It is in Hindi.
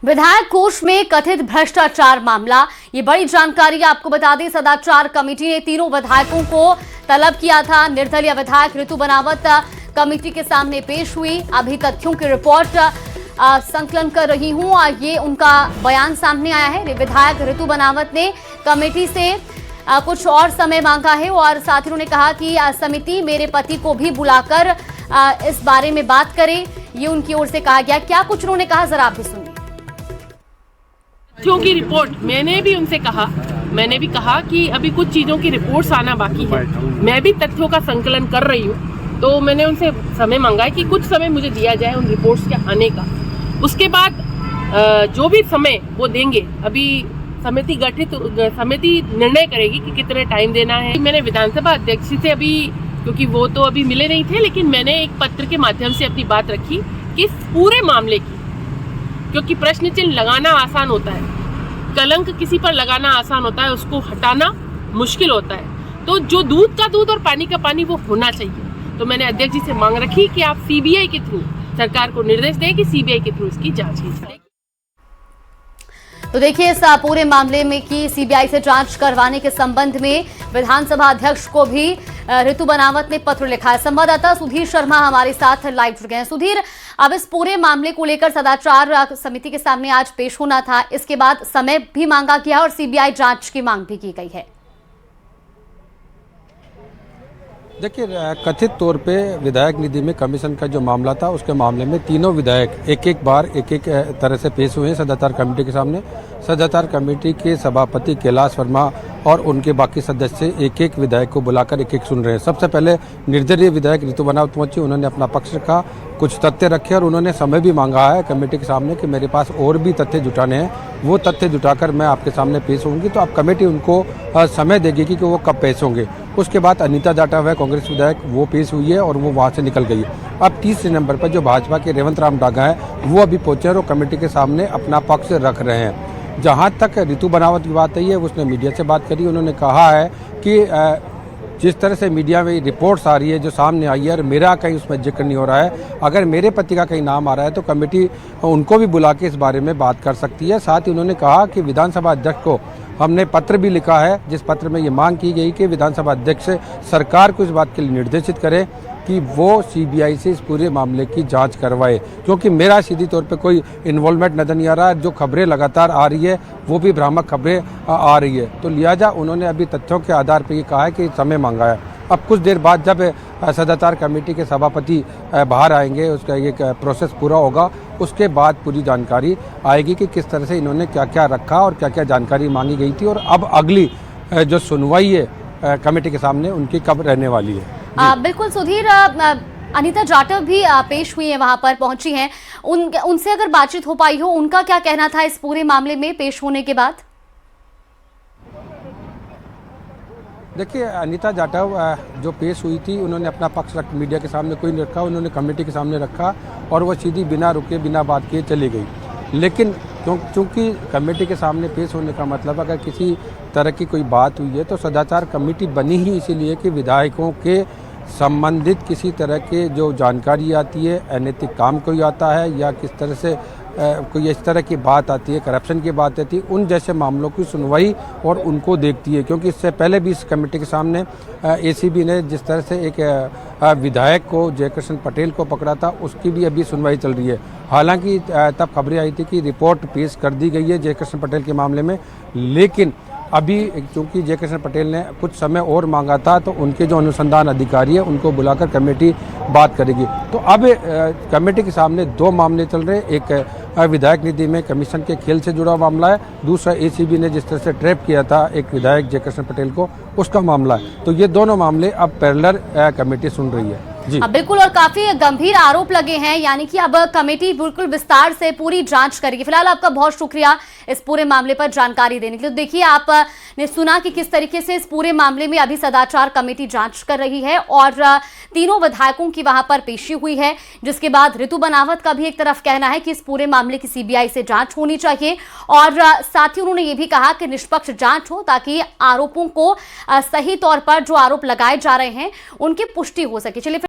विधायक कोष में कथित भ्रष्टाचार मामला। ये बड़ी जानकारी आपको बता दें, सदाचार कमेटी ने तीनों विधायकों को तलब किया था। निर्दलीय विधायक ऋतु बनावत कमेटी के सामने पेश हुई। अभी तथ्यों की रिपोर्ट संकलन कर रही हूं और ये उनका बयान सामने आया है। विधायक ऋतु बनावत ने कमेटी से कुछ और समय मांगा है और साथ ही उन्होंने कहा कि समिति मेरे पति को भी बुलाकर इस बारे में बात करे, ये उनकी ओर से कहा गया। क्या कुछ उन्होंने कहा, जरा आप भी सुनिए। तथ्यों की रिपोर्ट मैंने भी कहा कि अभी कुछ चीज़ों की रिपोर्ट्स आना बाकी है। मैं भी तथ्यों का संकलन कर रही हूँ, तो मैंने उनसे समय मांगा है कि कुछ समय मुझे दिया जाए उन रिपोर्ट्स के आने का। उसके बाद जो भी समय वो देंगे, अभी समिति निर्णय करेगी कि कितने टाइम देना है। मैंने विधानसभा अध्यक्ष से अभी, क्योंकि वो तो अभी मिले नहीं थे, लेकिन मैंने एक पत्र के माध्यम से अपनी बात रखी कि इस पूरे मामले की, क्योंकि प्रश्न चिन्ह लगाना आसान होता है, कलंक किसी पर लगाना आसान होता है, उसको हटाना मुश्किल होता है। तो जो दूध का दूध और पानी का पानी वो होना चाहिए। तो मैंने अध्यक्ष जी से मांग रखी कि आप सीबीआई के थ्रू सरकार को निर्देश दें कि सीबीआई के थ्रू इसकी जांच की जाए। तो देखिए, इस पूरे मामले में की सीबीआई से जांच करवाने के संबंध में विधानसभा अध्यक्ष को भी ऋतु बनावत ने पत्र लिखा है। संवाददाता सुधीर शर्मा हमारे साथ लाइव जुड़ गए हैं। सुधीर, अब इस पूरे मामले को लेकर सदाचार समिति के सामने आज पेश होना था, इसके बाद समय भी मांगा गया और सीबीआई जांच की मांग भी की गई है। देखिए, कथित तौर पे विधायक निधि में कमीशन का जो मामला था, उसके मामले में तीनों विधायक एक बार एक तरह से पेश हुए हैं सदाचार कमेटी के सामने। सदाचार कमेटी के सभापति कैलाश वर्मा और उनके बाकी सदस्य एक विधायक को बुलाकर एक सुन रहे हैं। सबसे पहले निर्दलीय विधायक ऋतु बनावत पहुंची, उन्होंने अपना पक्ष रखा, कुछ तथ्य रखे और उन्होंने समय भी मांगा है कमेटी के सामने कि मेरे पास और भी तथ्य जुटाने हैं, वो तथ्य जुटाकर मैं आपके सामने पेश होंगी। तो अब कमेटी उनको समय देगी कि वो कब पेश होंगे। उसके बाद अनीता जाटव कांग्रेस विधायक, वो पेश हुई है और वो वहाँ से निकल गई। अब 30 नंबर पर जो भाजपा के रेवंत राम डागा है, वो अभी पहुंचे और कमेटी के सामने अपना पक्ष रख रहे हैं। जहाँ तक ऋतु बनावत की बात है, उसने मीडिया से बात करी। उन्होंने कहा है कि जिस तरह से मीडिया में रिपोर्ट्स आ रही है, जो सामने आई है, और मेरा कहीं उसमें जिक्र नहीं हो रहा है, अगर मेरे पति का कहीं नाम आ रहा है तो कमेटी उनको भी बुला के इस बारे में बात कर सकती है। साथ ही उन्होंने कहा कि विधानसभा अध्यक्ष को हमने पत्र भी लिखा है, जिस पत्र में ये मांग की गई कि विधानसभा अध्यक्ष सरकार को इस बात के लिए निर्देशित करे कि वो सीबीआई से इस पूरे मामले की जांच करवाए, क्योंकि मेरा सीधी तौर पे कोई इन्वॉल्वमेंट नजर नहीं आ रहा है। जो खबरें लगातार आ रही है वो भी भ्रामक खबरें आ रही है। तो लिहाजा उन्होंने अभी तथ्यों के आधार पर ये कहा है कि समय मांगा है। अब कुछ देर बाद जब सदाचार कमेटी के सभापति बाहर आएंगे, उसका एक प्रोसेस पूरा होगा, उसके बाद पूरी जानकारी आएगी कि किस तरह से इन्होंने क्या क्या रखा और क्या क्या जानकारी मांगी गई थी, और अब अगली जो सुनवाई है कमेटी के सामने उनकी कब रहने वाली है। बिल्कुल सुधीर, अनीता जाटव भी पेश हुई है, वहां पर पहुंची हैं। उनसे अगर बातचीत हो पाई हो, उनका क्या कहना था इस पूरे मामले में पेश होने के बाद? देखिए, अनीता जाटव जो पेश हुई थी, उन्होंने अपना पक्ष मीडिया के सामने कोई नहीं रखा, उन्होंने कमेटी के सामने रखा और वो सीधी बिना रुके बिना बात किए चली गई। लेकिन चूँकि कमेटी के सामने पेश होने का मतलब, अगर किसी तरह की कोई बात हुई है तो सदाचार कमेटी बनी ही इसीलिए कि विधायकों के संबंधित किसी तरह के जो जानकारी आती है, अनैतिक काम कोई आता है या किस तरह से कोई इस तरह की बात आती है, करप्शन की बात आती है, उन जैसे मामलों की सुनवाई और उनको देखती है। क्योंकि इससे पहले भी इस कमेटी के सामने एसीबी ने जिस तरह से एक विधायक को, जयकृष्ण पटेल को पकड़ा था, उसकी भी अभी सुनवाई चल रही है। हालांकि तब खबरें आई थी कि रिपोर्ट पेश कर दी गई है जयकृष्ण पटेल के मामले में, लेकिन अभी चूंकि जयकृष्ण पटेल ने कुछ समय और मांगा था, तो उनके जो अनुसंधान अधिकारी है उनको बुलाकर कमेटी बात करेगी। तो अब कमेटी के सामने दो मामले चल रहे हैं। एक विधायक निधि में कमीशन के खेल से जुड़ा मामला है, दूसरा एसीबी ने जिस तरह से ट्रैप किया था एक विधायक जयकृष्ण पटेल को, उसका मामला है। तो ये दोनों मामले अब पैरेलल कमेटी सुन रही है। जी बिल्कुल, और काफी गंभीर आरोप लगे हैं, यानी कि अब कमेटी बिल्कुल विस्तार से पूरी जांच करेगी। फिलहाल आपका बहुत शुक्रिया इस पूरे मामले पर जानकारी देने के लिए। तो देखिए, आपने सुना कि किस तरीके से इस पूरे मामले में अभी सदाचार कमेटी जांच कर रही है और तीनों विधायकों की वहां पर पेशी हुई है, जिसके बाद ऋतु बनावत का भी एक तरफ कहना है कि इस पूरे मामले की सीबीआई से जांच होनी चाहिए और साथ ही उन्होंने ये भी कहा कि निष्पक्ष जांच हो, ताकि आरोपों को सही तौर पर जो आरोप लगाए जा रहे हैं उनकी पुष्टि हो सके। चलिए।